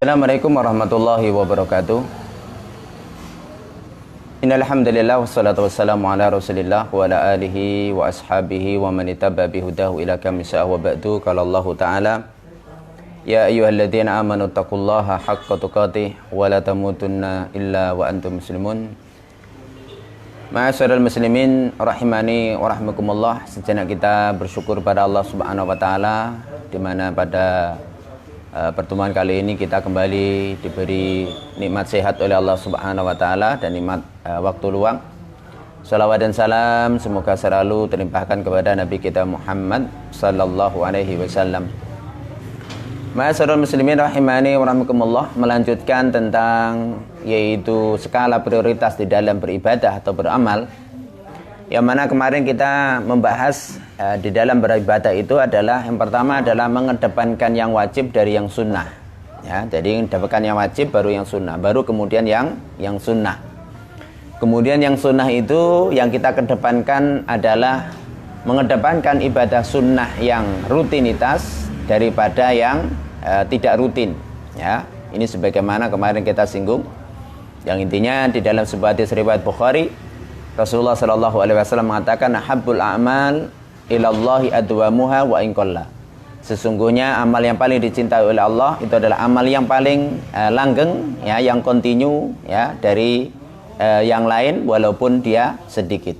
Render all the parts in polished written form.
Assalamualaikum warahmatullahi wabarakatuh. Innal hamdalillah wassalatu wassalamu ala Rasulillah wa ala alihi wa ashabihi wa man ittaba bihudahu ila kamil sa'a wa ba'du. Qala Allah Ta'ala, ya ayyuhalladzina amanu taqullaha haqqa tuqatih wa la tamutunna illa wa antum muslimun. Ma'asyiral muslimin rahimani wa rahmakumullah. Sejenak kita bersyukur pada Allah Subhanahu wa taala di mana pada pertemuan kali ini kita kembali diberi nikmat sehat oleh Allah Subhanahu wa taala dan nikmat waktu luang. Salawat dan salam semoga selalu terlimpahkan kepada Nabi kita Muhammad sallallahu alaihi wasallam. Ma'asyiral muslimin rahimani wa rahmakumullah, melanjutkan tentang yaitu skala prioritas di dalam beribadah atau beramal. Yang mana kemarin kita membahas di dalam beribadah itu adalah yang pertama adalah mengedepankan yang wajib dari yang sunnah. Ya, jadi mendapatkan yang wajib baru yang sunnah, baru kemudian yang sunnah. Kemudian yang sunnah itu yang kita kedepankan adalah mengedepankan ibadah sunnah yang rutinitas daripada yang tidak rutin. Ya, ini sebagaimana kemarin kita singgung. Yang intinya di dalam sebuah hadis riwayat Bukhari, Rasulullah sallallahu alaihi wasallam mengatakan habbul a'mal ilallahi adwamuha wa in qalla. Sesungguhnya amal yang paling dicintai oleh Allah itu adalah amal yang paling langgeng, ya, yang kontinu, ya, dari yang lain walaupun dia sedikit.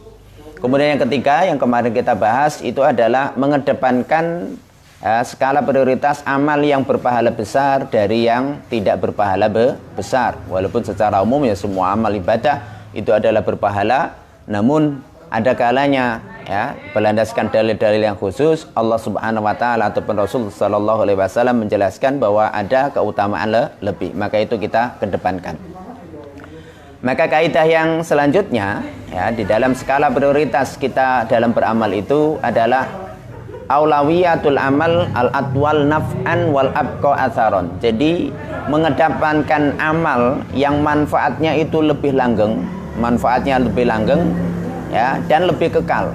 Kemudian yang ketiga yang kemarin kita bahas itu adalah mengedepankan skala prioritas amal yang berpahala besar dari yang tidak berpahala besar. Walaupun secara umum ya semua amal ibadah itu adalah berpahala, namun ada kalanya, ya, berlandaskan dalil-dalil yang khusus Allah Subhanahu wa taala ataupun Rasul sallallahu alaihi wasallam menjelaskan bahwa ada keutamaan lebih, maka itu kita kedepankan. Maka kaidah yang selanjutnya, ya, di dalam skala prioritas kita dalam beramal itu adalah aulawiyatul amal al-atwal naf'an wal abqa atharon. Jadi mengedepankan amal yang manfaatnya itu lebih langgeng, ya, dan lebih kekal.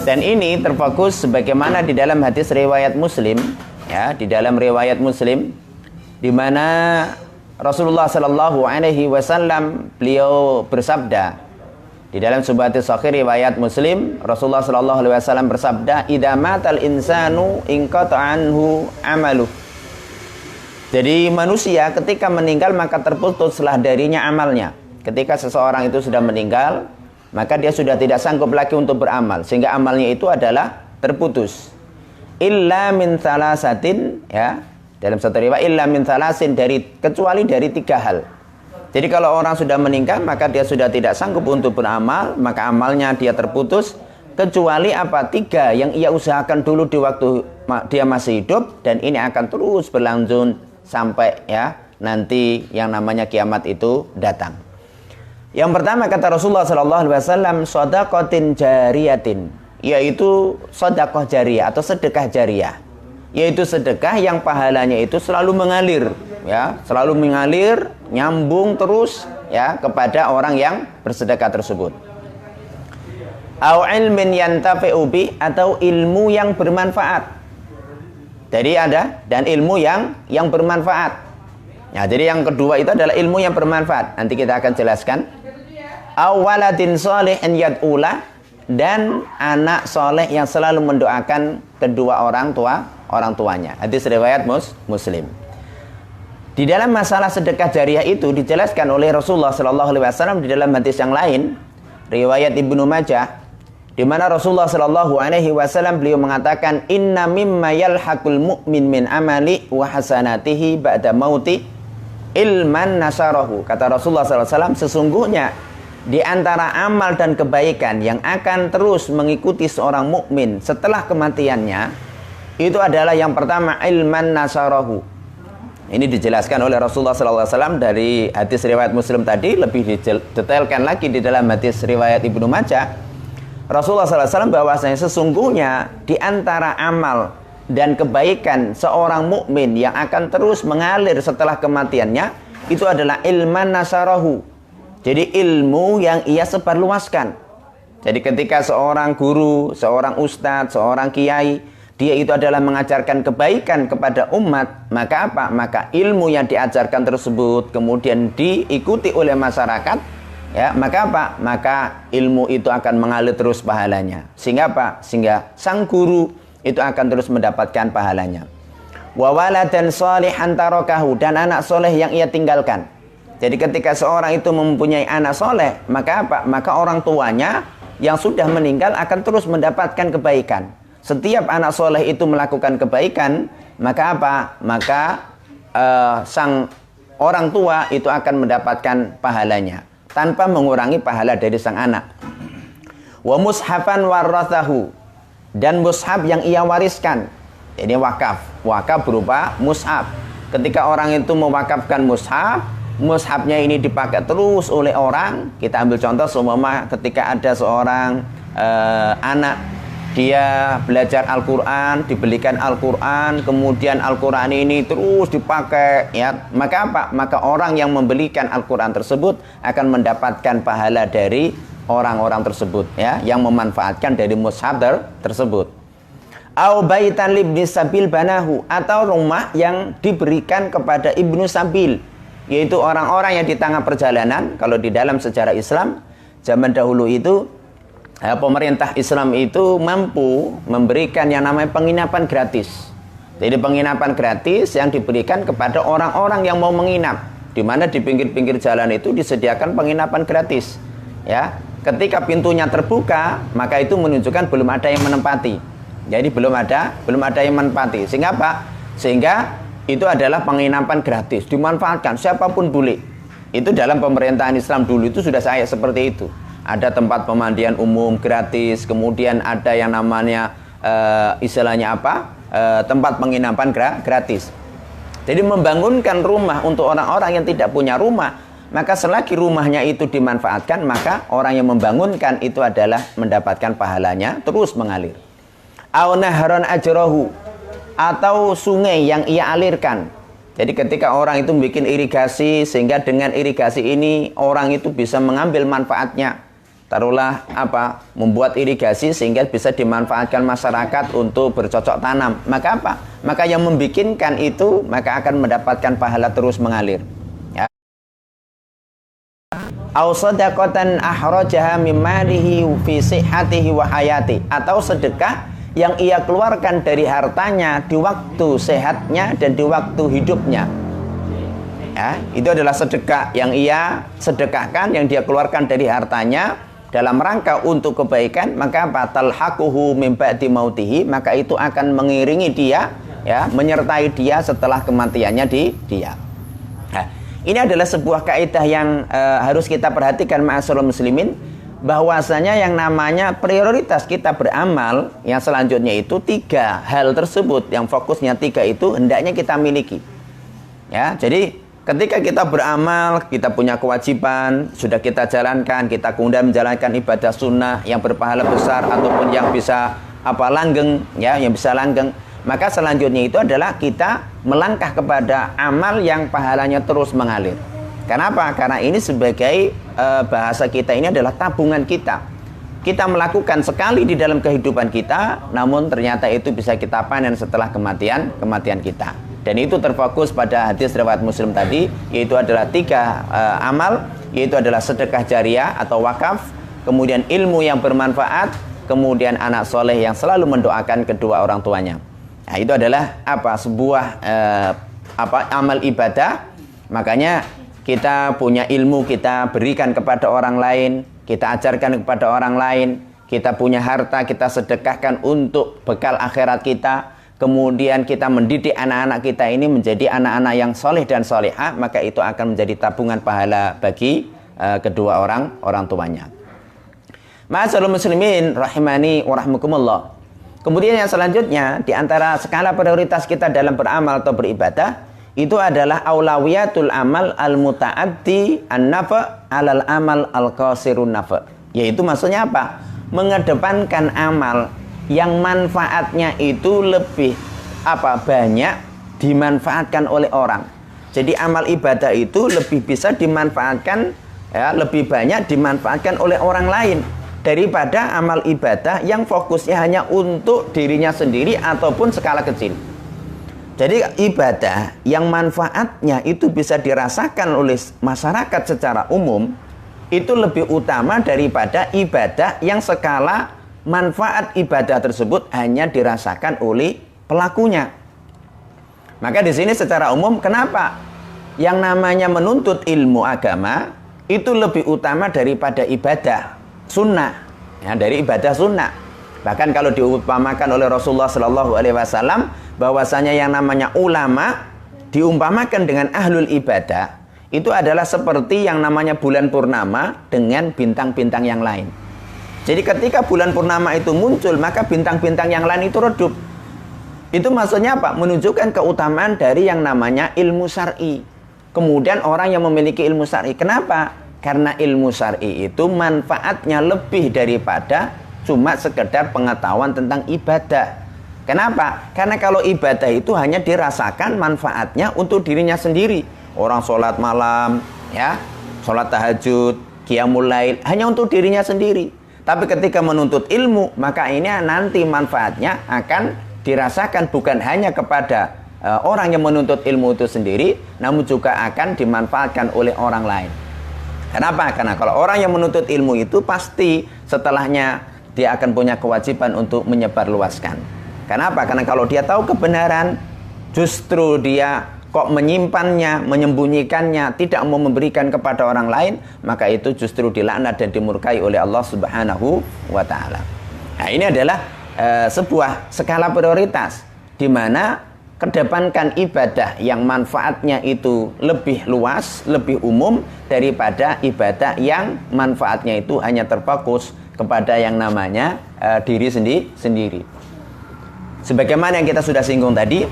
Dan ini terfokus sebagaimana di dalam hadis riwayat Muslim, ya, di dalam riwayat Muslim di mana Rasulullah sallallahu alaihi wasallam beliau bersabda di dalam sebuah hadis sahih riwayat Muslim, Rasulullah sallallahu alaihi wasallam bersabda, "Idza matal insanu inqata'a anhu amaluh." Jadi manusia ketika meninggal maka terputuslah darinya amalnya. Ketika seseorang itu sudah meninggal, maka dia sudah tidak sanggup lagi untuk beramal, sehingga amalnya itu adalah terputus. Illa min salasatin, ya, dalam satu riwayat illa min salasin, kecuali dari 3 hal. Jadi kalau orang sudah meninggal maka dia sudah tidak sanggup untuk beramal, maka amalnya dia terputus, kecuali apa? 3 yang ia usahakan dulu di waktu dia masih hidup, dan ini akan terus berlanjut sampai, ya, nanti yang namanya kiamat itu datang. Yang pertama kata Rasulullah sallallahu alaihi wasallam shadaqatin jariyatin, yaitu sedekah jariyah atau sedekah jariyah, yaitu sedekah yang pahalanya itu selalu mengalir, ya, selalu mengalir, nyambung terus, ya, kepada orang yang bersedekah tersebut. Au ilmin yantafi'u bi, atau ilmu yang bermanfaat. Jadi ada dan ilmu yang bermanfaat. Ya, jadi yang kedua itu adalah ilmu yang bermanfaat. Nanti kita akan jelaskan. Awaladin sholihin yad'ula, dan anak soleh yang selalu mendoakan kedua orang tuanya. Hadis riwayat Muslim. Di dalam masalah sedekah jariyah itu dijelaskan oleh Rasulullah sallallahu alaihi wasallam di dalam hadis yang lain riwayat Ibnu Majah, di mana Rasulullah sallallahu alaihi wasallam beliau mengatakan, inna mimma yalhaqul mu'min min amali wa hasanatihi ba'da mauti ilman nasarahu. Kata Rasulullah sallallahu alaihi wasallam, sesungguhnya di antara amal dan kebaikan yang akan terus mengikuti seorang mukmin setelah kematiannya itu adalah yang pertama ilman nasarahu. Ini dijelaskan oleh Rasulullah sallallahu alaihi wasallam dari hadis riwayat Muslim tadi, lebih didetailkan lagi di dalam hadis riwayat Ibnu Majah. Rasulullah sallallahu alaihi wasallam bahwasanya sesungguhnya di antara amal dan kebaikan seorang mukmin yang akan terus mengalir setelah kematiannya itu adalah ilman nasarahu. Jadi ilmu yang ia sebarluaskan. Jadi ketika seorang guru, seorang ustadz, seorang kiai dia itu adalah mengajarkan kebaikan kepada umat, maka apa? Maka ilmu yang diajarkan tersebut kemudian diikuti oleh masyarakat, ya, maka apa? Maka ilmu itu akan mengalir terus pahalanya. Sehingga apa? Sehingga sang guru itu akan terus mendapatkan pahalanya. Wa waladan shalihan tarakahu, dan anak soleh yang ia tinggalkan. Jadi ketika seorang itu mempunyai anak soleh, maka apa? Maka orang tuanya yang sudah meninggal akan terus mendapatkan kebaikan. Setiap anak soleh itu melakukan kebaikan, maka apa? Maka sang orang tua itu akan mendapatkan pahalanya tanpa mengurangi pahala dari sang anak. Wa mushafan warathahu, dan mushaf yang ia wariskan. Ini wakaf. Wakaf berupa mushaf. Ketika orang itu mewakafkan mushaf, mushafnya ini dipakai terus oleh orang. Kita ambil contoh seumpama ketika ada seorang anak, dia belajar Al-Quran, dibelikan Al-Quran, kemudian Al-Quran ini terus dipakai, ya, maka apa? Maka orang yang membelikan Al-Quran tersebut akan mendapatkan pahala dari orang-orang tersebut, ya, yang memanfaatkan dari mushaf tersebut. Au baitan libni sabil banahu, atau rumah yang diberikan kepada ibnu sabil, yaitu orang-orang yang di tengah perjalanan. Kalau di dalam sejarah Islam zaman dahulu itu, pemerintah Islam itu mampu memberikan yang namanya penginapan gratis. Jadi penginapan gratis yang diberikan kepada orang-orang yang mau menginap, di mana di pinggir-pinggir jalan itu disediakan penginapan gratis. Ya, ketika pintunya terbuka, maka itu menunjukkan belum ada yang menempati. Jadi belum ada yang menempati. Sehingga apa? Sehingga itu adalah penginapan gratis, dimanfaatkan siapapun boleh. Itu dalam pemerintahan Islam dulu itu sudah saya seperti itu. Ada tempat pemandian umum gratis, kemudian ada yang namanya istilahnya apa? Tempat penginapan gratis. Jadi membangunkan rumah untuk orang-orang yang tidak punya rumah, maka selagi rumahnya itu dimanfaatkan, maka orang yang membangunkan itu adalah mendapatkan pahalanya terus mengalir. Au nahron ajrohu, atau sungai yang ia alirkan. Jadi ketika orang itu bikin irigasi, sehingga dengan irigasi ini orang itu bisa mengambil manfaatnya. Taruhlah apa, membuat irigasi sehingga bisa dimanfaatkan masyarakat untuk bercocok tanam. Maka apa? Maka yang membikinkan itu maka akan mendapatkan pahala terus mengalir. Ya. Au sadaqatan ahrajaha min malihi fi sihhatihi wa hayati, atau sedekah yang ia keluarkan dari hartanya di waktu sehatnya dan di waktu hidupnya. Ya, itu adalah sedekah yang ia sedekahkan, yang dia keluarkan dari hartanya dalam rangka untuk kebaikan. Maka batal hakuhu min ba'di mautihi, maka itu akan mengiringi dia, ya, menyertai dia setelah kematiannya dia. Nah, ini adalah sebuah kaidah yang harus kita perhatikan ma'asyiral muslimin, bahwasanya yang namanya prioritas kita beramal yang selanjutnya itu 3 hal tersebut, yang fokusnya 3 itu hendaknya kita miliki. Ya, jadi ketika kita beramal, kita punya kewajiban, sudah kita jalankan, kita kemudian menjalankan ibadah sunnah yang berpahala besar ataupun yang bisa langgeng, ya, yang bisa langgeng, maka selanjutnya itu adalah kita melangkah kepada amal yang pahalanya terus mengalir. Kenapa? Karena ini sebagai bahasa kita ini adalah tabungan kita. Kita melakukan sekali di dalam kehidupan kita, namun ternyata itu bisa kita panen setelah kematian kita. Dan itu terfokus pada hadis riwayat Muslim tadi, yaitu adalah 3 amal, yaitu adalah sedekah jariah atau wakaf, kemudian ilmu yang bermanfaat, kemudian anak soleh yang selalu mendoakan kedua orang tuanya. Nah, itu adalah sebuah amal ibadah. Makanya kita punya ilmu, kita berikan kepada orang lain, kita ajarkan kepada orang lain, kita punya harta, kita sedekahkan untuk bekal akhirat kita, kemudian kita mendidik anak-anak kita ini menjadi anak-anak yang soleh dan solehah, maka itu akan menjadi tabungan pahala bagi kedua orang tuanya. Ma'asyiral muslimin rahimani wa rahmukumullah. Kemudian yang selanjutnya, di antara skala prioritas kita dalam beramal atau beribadah, itu adalah aulawiyatul amal al-muta'addi an-nafa' alal amal al-qasirun nafa'. Yaitu maksudnya apa? Mengedepankan amal yang manfaatnya itu lebih banyak dimanfaatkan oleh orang. Jadi amal ibadah itu lebih bisa dimanfaatkan, ya, lebih banyak dimanfaatkan oleh orang lain. daripada amal ibadah yang fokusnya hanya untuk dirinya sendiri ataupun skala kecil. Jadi ibadah yang manfaatnya itu bisa dirasakan oleh masyarakat secara umum itu lebih utama daripada ibadah yang skala manfaat ibadah tersebut hanya dirasakan oleh pelakunya. Maka di sini secara umum kenapa yang namanya menuntut ilmu agama itu lebih utama daripada ibadah sunnah, ya, dari ibadah sunnah. Bahkan kalau diumpamakan oleh Rasulullah Shallallahu Alaihi Wasallam bahwasanya yang namanya ulama diumpamakan dengan ahlul ibadah itu adalah seperti yang namanya bulan purnama dengan bintang-bintang yang lain. Jadi ketika bulan purnama itu muncul, maka bintang-bintang yang lain itu redup. Itu maksudnya apa? Menunjukkan keutamaan dari yang namanya ilmu syar'i. Kemudian orang yang memiliki ilmu syar'i, kenapa? Karena ilmu syar'i itu manfaatnya lebih daripada cuma sekedar pengetahuan tentang ibadah. Kenapa? Karena kalau ibadah itu hanya dirasakan manfaatnya untuk dirinya sendiri. Orang sholat malam, ya, sholat tahajud, qiyamul lail, hanya untuk dirinya sendiri. Tapi ketika menuntut ilmu, maka ini nanti manfaatnya akan dirasakan bukan hanya kepada orang yang menuntut ilmu itu sendiri, namun juga akan dimanfaatkan oleh orang lain. Kenapa? Karena kalau orang yang menuntut ilmu itu pasti setelahnya dia akan punya kewajiban untuk menyebarluaskan. Kenapa? Karena kalau dia tahu kebenaran, justru dia kok menyimpannya, menyembunyikannya, tidak mau memberikan kepada orang lain, maka itu justru dilaknat dan dimurkai oleh Allah Subhanahu wa Ta'ala. Nah, ini adalah sebuah skala prioritas di mana kedepankan ibadah yang manfaatnya itu lebih luas, lebih umum daripada ibadah yang manfaatnya itu hanya terfokus kepada yang namanya diri sendiri. Sebagaimana yang kita sudah singgung tadi,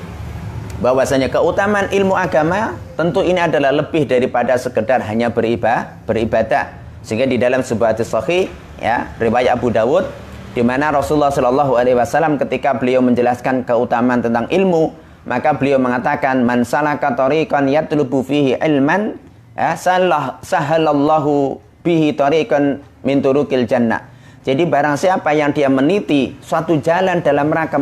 bahwasanya keutamaan ilmu agama tentu ini adalah lebih daripada sekedar hanya beribadah. Sehingga di dalam sebuah hadis sahih, ya, riwayat Abu Dawud, di mana Rasulullah Shallallahu Alaihi Wasallam ketika beliau menjelaskan keutamaan tentang ilmu, maka beliau mengatakan, man salaka tariqan yatlubu fihi ilman, ya, sahalallahu bihi tariqan min turuqil jannah. Jadi barang siapa yang dia meniti suatu jalan dalam rangka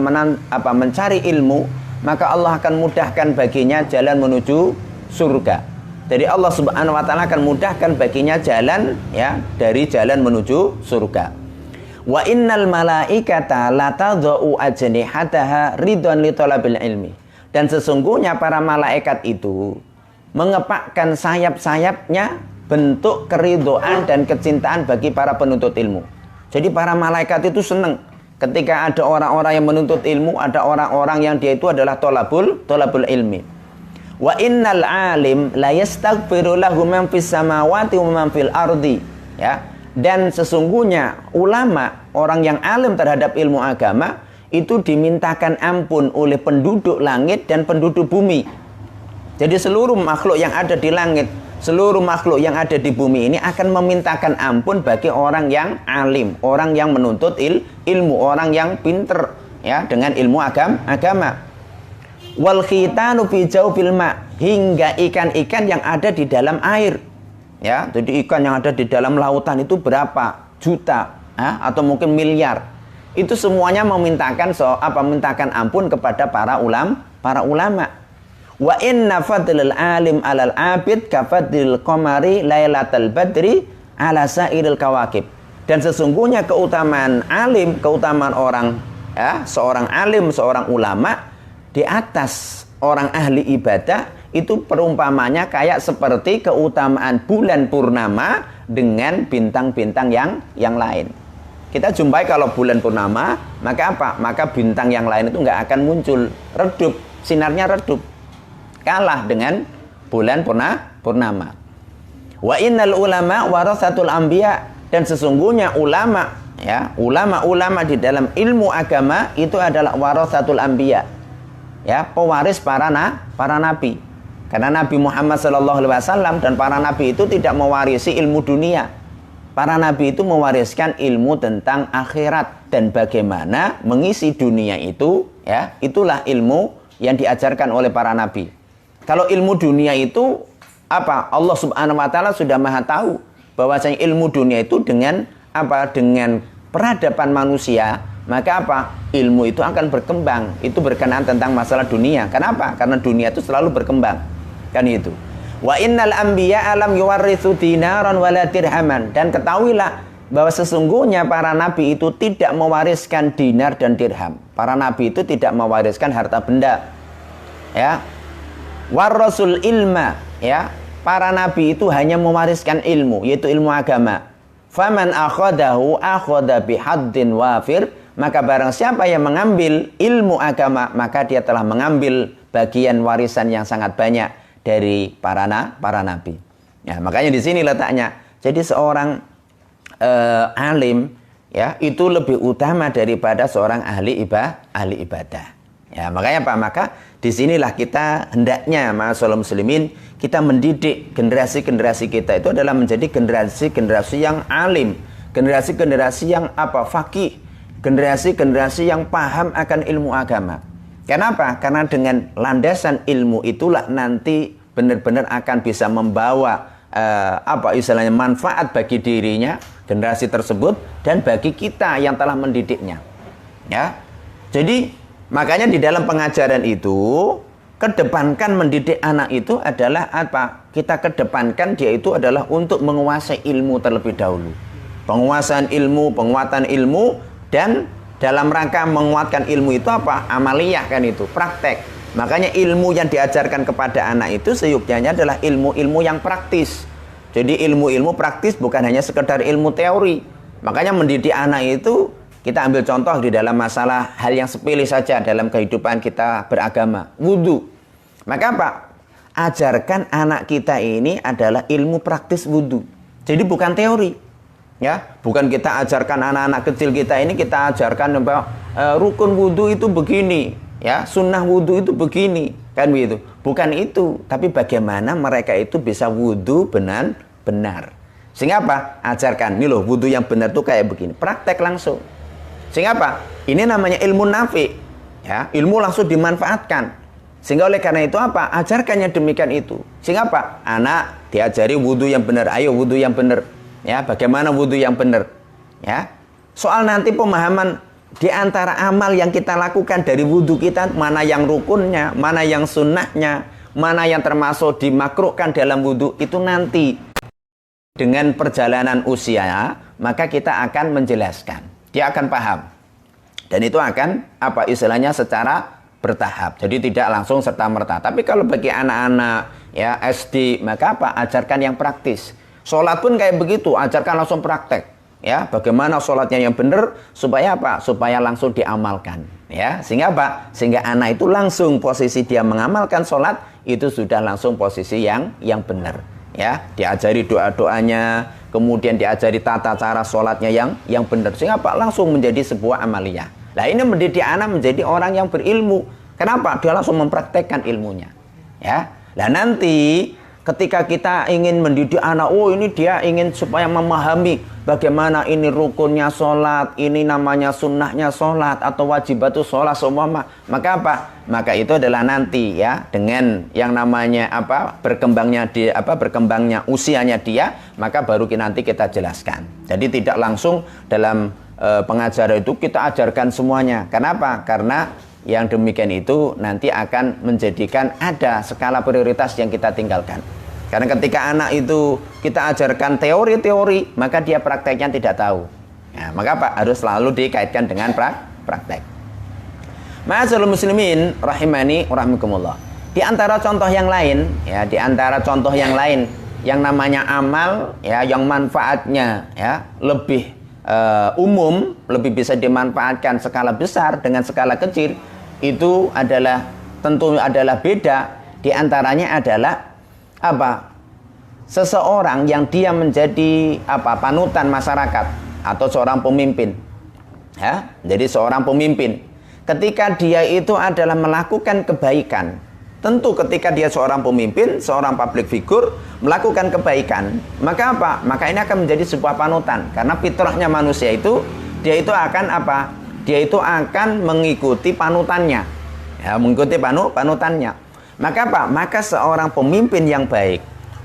mencari ilmu, maka Allah akan mudahkan baginya jalan menuju surga. Jadi Allah Subhanahu wa Ta'ala akan mudahkan baginya jalan, ya, dari jalan menuju surga. Wa innal malaikata la tadau ajnihataha ridwan li talabil ilmi. Dan sesungguhnya para malaikat itu mengepakkan sayap-sayapnya bentuk keridhaan dan kecintaan bagi para penuntut ilmu. Jadi para malaikat itu senang ketika ada orang-orang yang menuntut ilmu, ada orang-orang yang dia itu adalah tolabul ilmi. Wa innal alim la yastaghfiru lahu man fis samawati wa man fil ardi, ya. Dan sesungguhnya ulama, orang yang alim terhadap ilmu agama itu dimintakan ampun oleh penduduk langit dan penduduk bumi. Jadi seluruh makhluk yang ada di langit, seluruh makhluk yang ada di bumi ini akan memintakan ampun bagi orang yang alim, orang yang menuntut ilmu, orang yang pinter, ya, dengan ilmu agama. Wal khitanu fi jawfil ma, hingga ikan-ikan yang ada di dalam air, ya. Jadi ikan yang ada di dalam lautan itu berapa juta, ya, atau mungkin miliar. Itu semuanya memintakan mintakan ampun kepada para ulama. Wa inna fadlal alim alal abid ka fadlil qamari lailatal badri ala sairil kawakib. Dan sesungguhnya keutamaan alim, keutamaan orang, ya, seorang alim, seorang ulama di atas orang ahli ibadah itu perumpamannya kayak seperti keutamaan bulan purnama dengan bintang-bintang yang lain. Kita jumpai kalau bulan purnama, maka apa? Maka bintang yang lain itu nggak akan muncul, redup, sinarnya redup, kalah dengan bulan purnama. Wa innal ulama warasatul anbiya, dan sesungguhnya ulama, ya, ulama-ulama di dalam ilmu agama itu adalah warasatul anbiya, ya, pewaris para nabi. Karena Nabi Muhammad SAW dan para nabi itu tidak mewarisi ilmu dunia. Para nabi itu mewariskan ilmu tentang akhirat dan bagaimana mengisi dunia itu, ya, itulah ilmu yang diajarkan oleh para nabi. Kalau ilmu dunia itu apa? Allah Subhanahu wa Ta'ala sudah Maha tahu bahwasanya ilmu dunia itu dengan apa dengan peradaban manusia, maka apa? Ilmu itu akan berkembang. Itu berkenaan tentang masalah dunia. Kenapa? Karena dunia itu selalu berkembang. Kan itu. Wa innal anbiya alam yuwarrithu dinaran wala dirhaman. Dan ketahuilah bahwa sesungguhnya para nabi itu tidak mewariskan dinar dan dirham. Para nabi itu tidak mewariskan harta benda. Ya. Warasul ilma, ya. Para nabi itu hanya mewariskan ilmu, yaitu ilmu agama. Faman akhadahu akhadha bihaddin wafir. Maka barang siapa yang mengambil ilmu agama, maka dia telah mengambil bagian warisan yang sangat banyak dari para nabi. Ya, makanya di sini letaknya. Jadi seorang alim, ya, itu lebih utama daripada seorang ahli ibadah. Ya, makanya Pak, maka disinilah kita hendaknya ma'asyiral muslimin, kita mendidik generasi-generasi kita itu adalah menjadi generasi-generasi yang alim, generasi-generasi yang faqih, generasi-generasi yang paham akan ilmu agama. Kenapa? Karena dengan landasan ilmu itulah nanti benar-benar akan bisa membawa istilahnya manfaat bagi dirinya, generasi tersebut, dan bagi kita yang telah mendidiknya. Ya. Jadi makanya di dalam pengajaran itu kedepankan mendidik anak itu adalah apa? Kita kedepankan dia itu adalah untuk menguasai ilmu terlebih dahulu. Penguasaan ilmu, penguatan ilmu. Dan dalam rangka menguatkan ilmu itu apa? Amaliyah, kan itu, praktek. Makanya ilmu yang diajarkan kepada anak itu seyuknya adalah ilmu-ilmu yang praktis. Jadi ilmu-ilmu praktis bukan hanya sekedar ilmu teori. Makanya mendidik anak itu, kita ambil contoh di dalam masalah hal yang sepele saja dalam kehidupan kita beragama, wudu. Maka apa? Ajarkan anak kita ini adalah ilmu praktis wudu. Jadi bukan teori. Ya, bukan kita ajarkan anak-anak kecil kita ini, kita ajarkan bahwa rukun wudu itu begini, ya, sunnah wudu itu begini, kan begitu. Bukan itu, tapi bagaimana mereka itu bisa wudu benar. Sehingga apa? Ajarkan, nih loh, wudu yang benar tuh kayak begini. Praktek langsung. Sehingga apa? Ini namanya ilmu nafi. Ya, ilmu langsung dimanfaatkan. Sehingga oleh karena itu apa? Ajarkannya demikian itu. Sehingga apa? Anak diajari wudu yang benar. Ayo wudu yang benar. Ya, bagaimana wudu yang benar? Ya. Soal nanti pemahaman di antara amal yang kita lakukan dari wudu kita, mana yang rukunnya, mana yang sunnahnya, mana yang termasuk dimakruhkan dalam wudu, itu nanti dengan perjalanan usia, maka kita akan menjelaskan. Dia akan paham. Dan itu akan istilahnya secara bertahap. Jadi tidak langsung serta-merta. Tapi kalau bagi anak-anak ya SD, maka ajarkan yang praktis. Sholat pun kayak begitu, ajarkan langsung praktek. Ya, bagaimana sholatnya yang benar supaya apa? Supaya langsung diamalkan. Ya, sehingga apa? Sehingga anak itu langsung posisi dia mengamalkan sholat itu sudah langsung posisi yang benar. Ya, diajari doa-doanya, kemudian diajari tata cara sholatnya yang benar. Sehingga apa? Langsung menjadi sebuah amaliyah. Nah, ini mendidik anak menjadi orang yang berilmu. Kenapa? Dia langsung mempraktekkan ilmunya. Ya, nah nanti ketika kita ingin mendidik anak, ini dia ingin supaya memahami bagaimana ini rukunnya sholat, ini namanya sunnahnya sholat atau wajibatus sholat semua, maka apa? Maka itu adalah nanti ya dengan yang namanya berkembangnya usianya dia, maka baru nanti kita jelaskan. Jadi tidak langsung dalam pengajaran itu kita ajarkan semuanya. Kenapa? Karena yang demikian itu nanti akan menjadikan ada skala prioritas yang kita tinggalkan. Karena ketika anak itu kita ajarkan teori-teori, maka dia prakteknya tidak tahu. Ya, maka harus selalu dikaitkan dengan praktek. Ma'asyiral muslimin rahimani rahimakumullah. Di antara contoh yang lain, ya, yang namanya amal, ya, yang manfaatnya ya lebih umum, lebih bisa dimanfaatkan skala besar dengan skala kecil, itu adalah tentu adalah beda. Di antaranya adalah seseorang yang dia menjadi panutan masyarakat atau seorang pemimpin, ya, jadi seorang pemimpin ketika dia itu adalah melakukan kebaikan. Tentu ketika dia seorang pemimpin, seorang public figure melakukan kebaikan, maka maka ini akan menjadi sebuah panutan, karena fitrahnya manusia itu dia itu akan dia itu akan mengikuti panutannya, ya, mengikuti panutannya. Maka maka seorang pemimpin yang baik,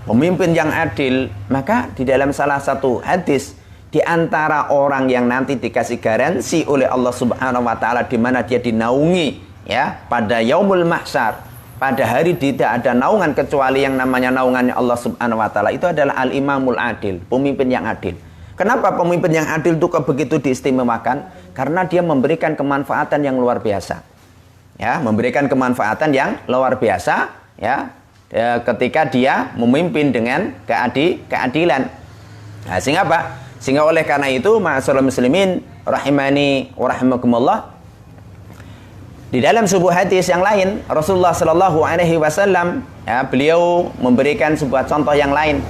pemimpin yang adil, maka di dalam salah satu hadis di antara orang yang nanti dikasih garansi oleh Allah Subhanahu wa taala di mana dia dinaungi ya pada yaumul mahsyar, pada hari tidak ada naungan kecuali yang namanya naungannya Allah Subhanahu wa taala, itu adalah al-imamul adil, pemimpin yang adil. Kenapa pemimpin yang adil itu kok begitu diistimewakan? Karena dia memberikan kemanfaatan yang luar biasa. Ya, memberikan kemanfaatan yang luar biasa ya, ketika dia memimpin dengan keadilan. Nah, sehingga apa? Sehingga oleh karena itu, ma'asyiral muslimin rahimani wa rahimakumullah, di dalam sebuah hadis yang lain Rasulullah sallallahu alaihi wasallam ya, beliau memberikan sebuah contoh yang lain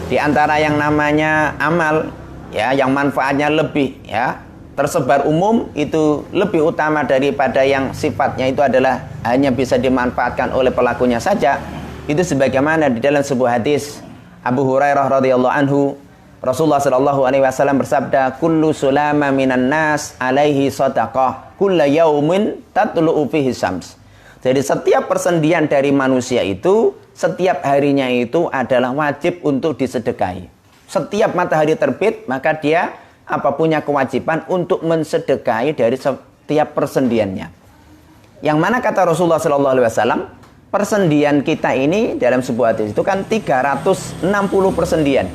di antara yang namanya amal ya yang manfaatnya lebih ya tersebar umum, itu lebih utama daripada yang sifatnya itu adalah hanya bisa dimanfaatkan oleh pelakunya saja. Itu sebagaimana di dalam sebuah hadis Abu Hurairah radhiyallahu anhu, Rasulullah sallallahu alaihi wasallam bersabda, kullu sulama minan nas alaihi shadaqah kulla yaumin tatlu'u fihi syams. Jadi setiap persendian dari manusia itu setiap harinya itu adalah wajib untuk disedekahi. Setiap matahari terbit maka dia punya kewajiban untuk mensedekahi dari setiap persendiannya. Yang mana kata Rasulullah sallallahu alaihi wasallam, persendian kita ini dalam sebuah hadis itu kan 360 persendian.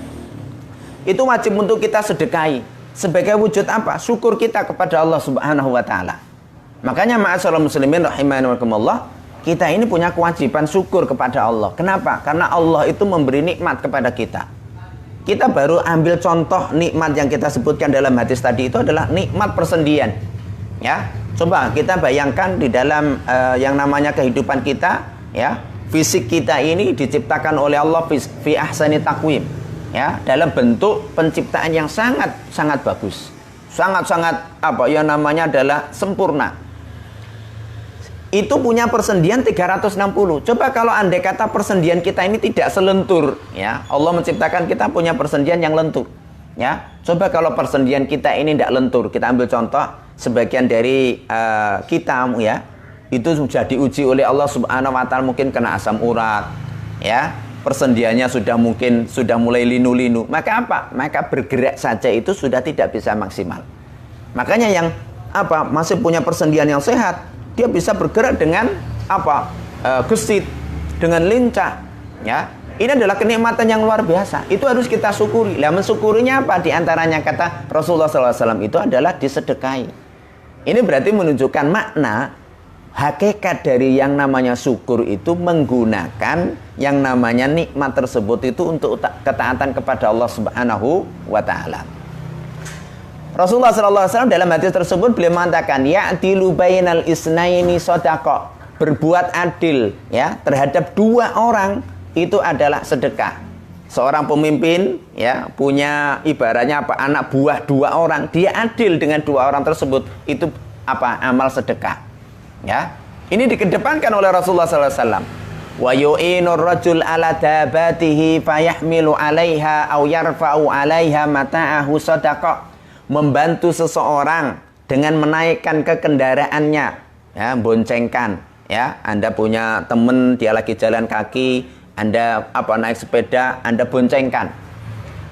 Itu wajib untuk kita sedekahi sebagai wujud apa? Syukur kita kepada Allah Subhanahu wa taala. Makanya ma'asyiral muslimin rahimakumullah, kita ini punya kewajiban syukur kepada Allah. Kenapa? Karena Allah itu memberi nikmat kepada kita. Kita baru ambil contoh nikmat yang kita sebutkan dalam hadis tadi, itu adalah nikmat persendian. Ya, coba kita bayangkan di dalam yang namanya kehidupan kita, ya, fisik kita ini diciptakan oleh Allah fi ahsani taqwim, ya, dalam bentuk penciptaan yang sangat bagus, sangat yang namanya adalah sempurna. Itu punya persendian 360. Coba kalau andai kata persendian kita ini tidak selentur, ya, Allah menciptakan kita punya persendian yang lentur, ya. Coba kalau persendian kita ini tidak lentur, kita ambil contoh sebagian dari kita, ya, itu sudah diuji oleh Allah Subhanahu wa taala, mungkin kena asam urat, ya, persendiannya sudah mulai linu-linu, maka apa? Maka bergerak saja itu sudah tidak bisa maksimal. Makanya yang masih punya persendian yang sehat, dia bisa bergerak dengan gesit, dengan lincah, ya. Ini adalah kenikmatan yang luar biasa. Itu harus kita syukuri. Lah, mensyukurinya apa? Di antaranya kata Rasulullah SAW itu adalah disedekahi. Ini berarti menunjukkan makna hakikat dari yang namanya syukur itu menggunakan yang namanya nikmat tersebut itu untuk ketaatan kepada Allah Subhanahu wa taala. Rasulullah SAW dalam hadis tersebut beliau mengatakan, ya'dilu bainal isnaini shadaqah, berbuat adil ya terhadap dua orang itu adalah sedekah. Seorang pemimpin ya punya ibaratnya anak buah dua orang, dia adil dengan dua orang tersebut, itu amal sedekah. Ya, ini dikedepankan oleh Rasulullah SAW. Wa yu'inur rajul ala dabatihi fayahmilu 'alaiha aw yarfa'u 'alaiha mata'ahu shadaqah. Membantu seseorang dengan menaikkan ke kendaraannya, ya, boncengkan, ya. Anda punya teman dia lagi jalan kaki, Anda naik sepeda, Anda boncengkan.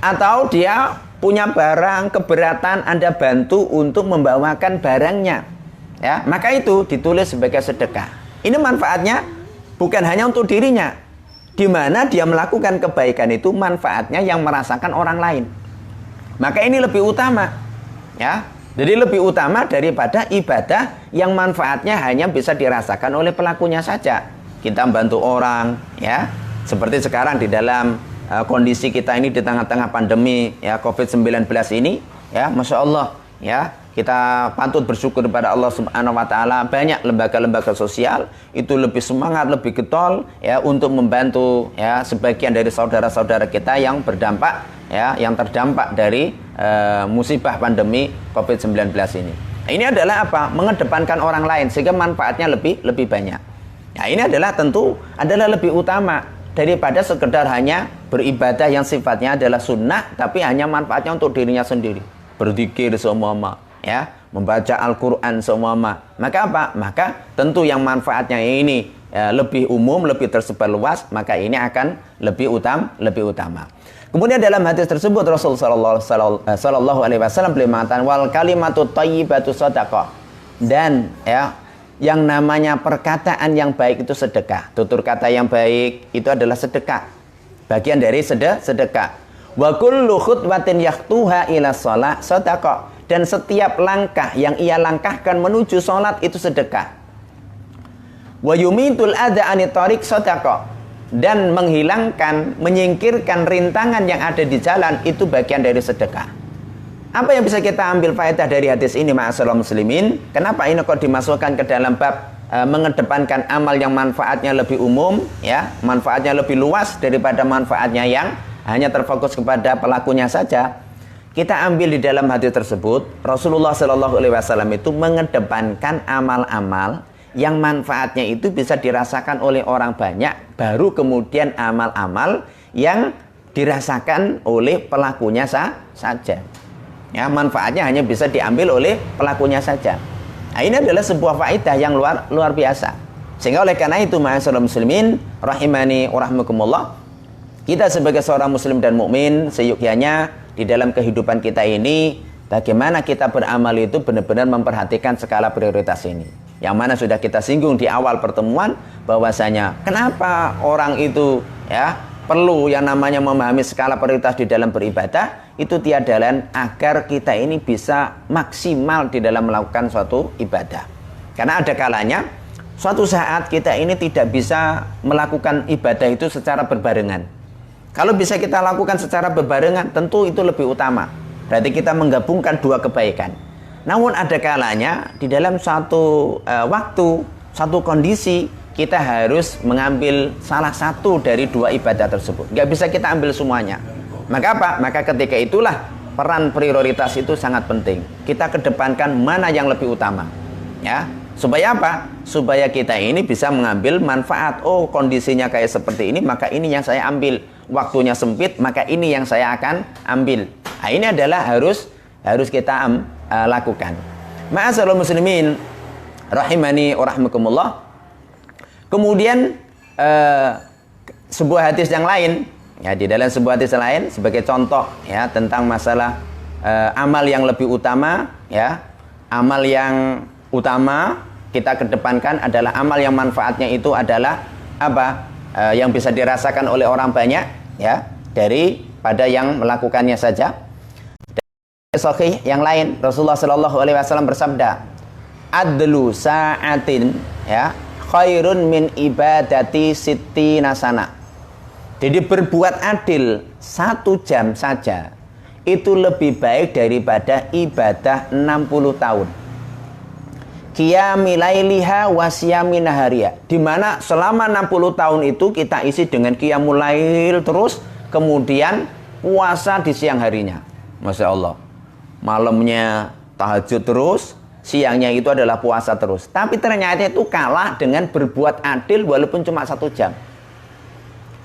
Atau dia punya barang keberatan, Anda bantu untuk membawakan barangnya. Ya, maka itu ditulis sebagai sedekah. Ini manfaatnya bukan hanya untuk dirinya, di mana dia melakukan kebaikan itu manfaatnya yang merasakan orang lain. Maka ini lebih utama, ya. Jadi lebih utama daripada ibadah yang manfaatnya hanya bisa dirasakan oleh pelakunya saja. Kita bantu orang, ya. Seperti sekarang di dalam kondisi kita ini di tengah-tengah pandemi ya COVID-19 ini, ya, Masya Allah, ya. Kita patut bersyukur kepada Allah Subhanahu wa taala, banyak lembaga-lembaga sosial itu lebih semangat, lebih getol ya untuk membantu ya sebagian dari saudara-saudara kita yang berdampak ya, yang terdampak dari musibah pandemi COVID-19 ini. Nah, ini adalah mengedepankan orang lain sehingga manfaatnya lebih banyak. Nah, ini adalah tentu adalah lebih utama daripada sekedar hanya beribadah yang sifatnya adalah sunnah tapi hanya manfaatnya untuk dirinya sendiri. Berzikir seumpama, ya, membaca Al-Quran seumpama. Maka Maka tentu yang manfaatnya ini lebih umum, lebih tersebar luas, maka ini akan lebih utama. Kemudian dalam hadis tersebut Rasulullah sallallahu alaihi wasallam beliau mengatakan wal kalimatu thayyibatu shadaqah. Dan ya, yang namanya perkataan yang baik itu sedekah. Tutur kata yang baik itu adalah sedekah. Bagian dari sedekah. Wa kullu khutwatin yahtuha ila shalah shadaqah. Dan setiap langkah yang ia langkahkan menuju salat itu sedekah. Wa yumitul adza anit thariq shadaqah. Dan menghilangkan, menyingkirkan rintangan yang ada di jalan itu bagian dari sedekah. Apa yang bisa kita ambil faedah dari hadis ini ma'asyiral muslimin? Kenapa ini kok dimasukkan ke dalam bab mengedepankan amal yang manfaatnya lebih umum, ya, manfaatnya lebih luas daripada manfaatnya yang hanya terfokus kepada pelakunya saja? Kita ambil di dalam hadis tersebut, Rasulullah Shallallahu Alaihi Wasallam itu mengedepankan amal-amal yang manfaatnya itu bisa dirasakan oleh orang banyak, baru kemudian amal-amal yang dirasakan oleh pelakunya saja. Ya, manfaatnya hanya bisa diambil oleh pelakunya saja. Nah, ini adalah sebuah faedah yang luar biasa. Sehingga oleh karena itu, ma'asyiral muslimin rahimani wa rahmakumullah, kita sebagai seorang muslim dan mukmin seyogyanya di dalam kehidupan kita ini, bagaimana kita beramal itu benar-benar memperhatikan skala prioritas ini. Yang mana sudah kita singgung di awal pertemuan bahwasanya kenapa orang itu ya perlu yang namanya memahami skala prioritas di dalam beribadah, itu tiada lain agar kita ini bisa maksimal di dalam melakukan suatu ibadah. Karena ada kalanya suatu saat kita ini tidak bisa melakukan ibadah itu secara berbarengan. Kalau bisa kita lakukan secara berbarengan, tentu itu lebih utama. Berarti kita menggabungkan dua kebaikan. Namun ada kalanya di dalam satu waktu, satu kondisi, kita harus mengambil salah satu dari dua ibadah tersebut. Nggak bisa kita ambil semuanya. Maka apa? Maka ketika itulah peran prioritas itu sangat penting. Kita kedepankan mana yang lebih utama. Ya, supaya apa? Supaya kita ini bisa mengambil manfaat. Oh, kondisinya kayak seperti ini, maka ini yang saya ambil. Waktunya sempit, maka ini yang saya akan ambil. Nah, ini adalah harus kita lakukan. Ma'asyiral muslimin rahimani wa rahmakumullah. Kemudian sebuah hadis yang lain, ya, di dalam sebuah hadis lain sebagai contoh ya tentang masalah amal yang lebih utama, ya. Amal yang utama kita kedepankan adalah amal yang manfaatnya itu adalah apa? Yang bisa dirasakan oleh orang banyak, ya, daripada yang melakukannya saja. Sahih yang lain, Rasulullah Shallallahu Alaihi Wasallam bersabda, adlu sa'atin ya khairun min ibadati sittina sana. Jadi berbuat adil 1 jam saja itu lebih baik daripada ibadah 60 tahun. Qiyami lailiha wa siyami nahariha, di mana selama 60 tahun itu kita isi dengan qiyamul lail terus, kemudian puasa di siang harinya. Masya Allah. Malamnya tahajud terus, siangnya itu adalah puasa terus. Tapi ternyata itu kalah dengan berbuat adil walaupun cuma 1 jam.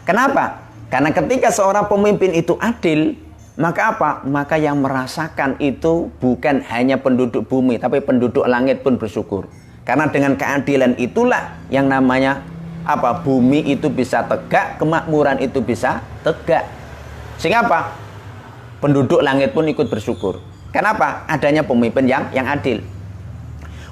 Kenapa? Karena ketika seorang pemimpin itu adil, maka apa? Maka yang merasakan itu bukan hanya penduduk bumi, tapi penduduk langit pun bersyukur. Karena dengan keadilan itulah yang namanya apa? Bumi itu bisa tegak, kemakmuran itu bisa tegak. Sehingga apa? Penduduk langit pun ikut bersyukur. Kenapa? Adanya pemimpin yang adil.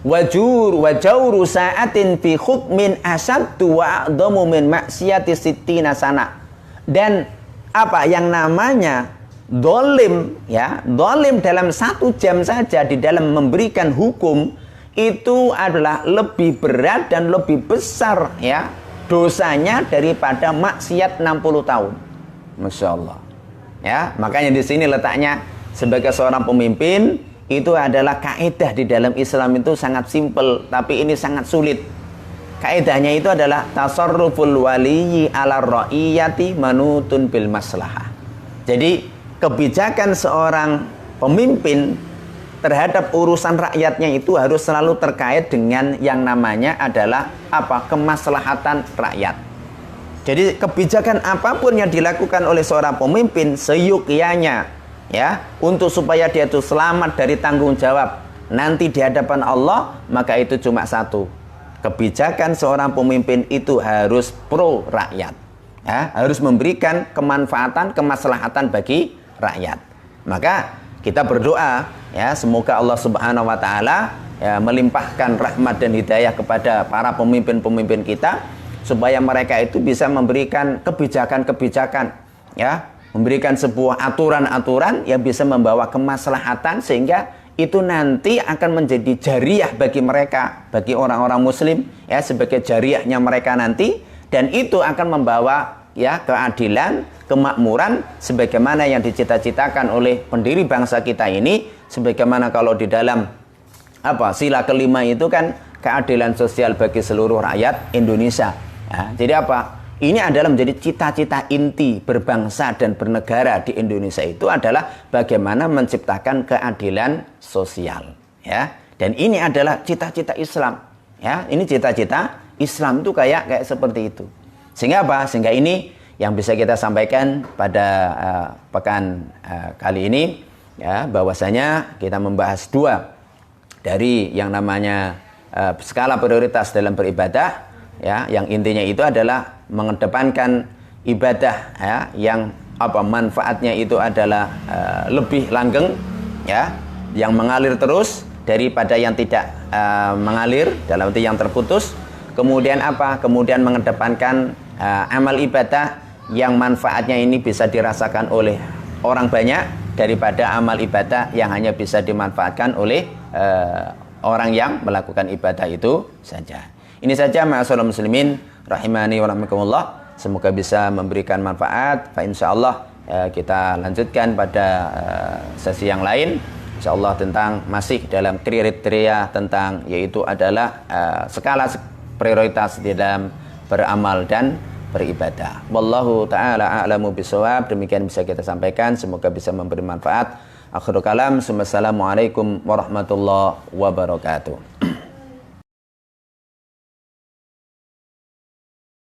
Wajawru sa'atin fi hukmin asaddu wa a'dhamu min maksiyati sittina sana. Dan apa yang namanya dolim, ya, dolim dalam 1 jam saja di dalam memberikan hukum itu adalah lebih berat dan lebih besar, ya, dosanya daripada maksiat 60 tahun. Masya Allah. Ya, makanya di sini letaknya sebagai seorang pemimpin itu adalah kaidah di dalam Islam itu sangat simpel, tapi ini sangat sulit. Kaidahnya itu adalah tasarruful waliyyi ala ra'iyati manutun bil maslahah. Jadi kebijakan seorang pemimpin terhadap urusan rakyatnya itu harus selalu terkait dengan yang namanya adalah apa? Kemaslahatan rakyat. Jadi kebijakan apapun yang dilakukan oleh seorang pemimpin seyogyanya, ya, untuk supaya dia itu selamat dari tanggung jawab nanti di hadapan Allah, maka itu cuma satu, kebijakan seorang pemimpin itu harus pro rakyat, ya, harus memberikan kemanfaatan, kemaslahatan bagi rakyat. Maka kita berdoa, ya, semoga Allah Subhanahu wa taala, ya, melimpahkan rahmat dan hidayah kepada para pemimpin-pemimpin kita supaya mereka itu bisa memberikan kebijakan-kebijakan, ya, memberikan sebuah aturan-aturan yang bisa membawa kemaslahatan sehingga itu nanti akan menjadi jariah bagi mereka, bagi orang-orang muslim, ya, sebagai jariahnya mereka nanti, dan itu akan membawa, ya, keadilan, kemakmuran sebagaimana yang dicita-citakan oleh pendiri bangsa kita ini, sebagaimana kalau di dalam sila kelima itu kan keadilan sosial bagi seluruh rakyat Indonesia. Ya, jadi ini adalah menjadi cita-cita inti berbangsa dan bernegara di Indonesia itu adalah bagaimana menciptakan keadilan sosial, ya. Dan ini adalah cita-cita Islam, ya. Ini cita-cita Islam itu kayak seperti itu. Sehingga Sehingga ini yang bisa kita sampaikan pada pekan kali ini, ya, bahwasanya kita membahas dua dari yang namanya skala prioritas dalam beribadah, ya, yang intinya itu adalah mengedepankan ibadah, ya, yang manfaatnya itu adalah lebih langgeng, ya, yang mengalir terus daripada yang tidak mengalir, dalam arti yang terputus. Kemudian kemudian mengedepankan amal ibadah yang manfaatnya ini bisa dirasakan oleh orang banyak daripada amal ibadah yang hanya bisa dimanfaatkan oleh orang yang melakukan ibadah itu saja. Ini saja ma'asyiral muslimin rahimani wa rahimakumullah. Semoga bisa memberikan manfaat. Insyaallah kita lanjutkan pada sesi yang lain, insyaallah, tentang masih dalam kriteria tentang yaitu adalah skala prioritas di dalam beramal dan beribadah. Wallahu taala a'lamu bishawab. Demikian bisa kita sampaikan, semoga bisa memberi manfaat. Akhirul kalam, assalamualaikum warahmatullahi wabarakatuh.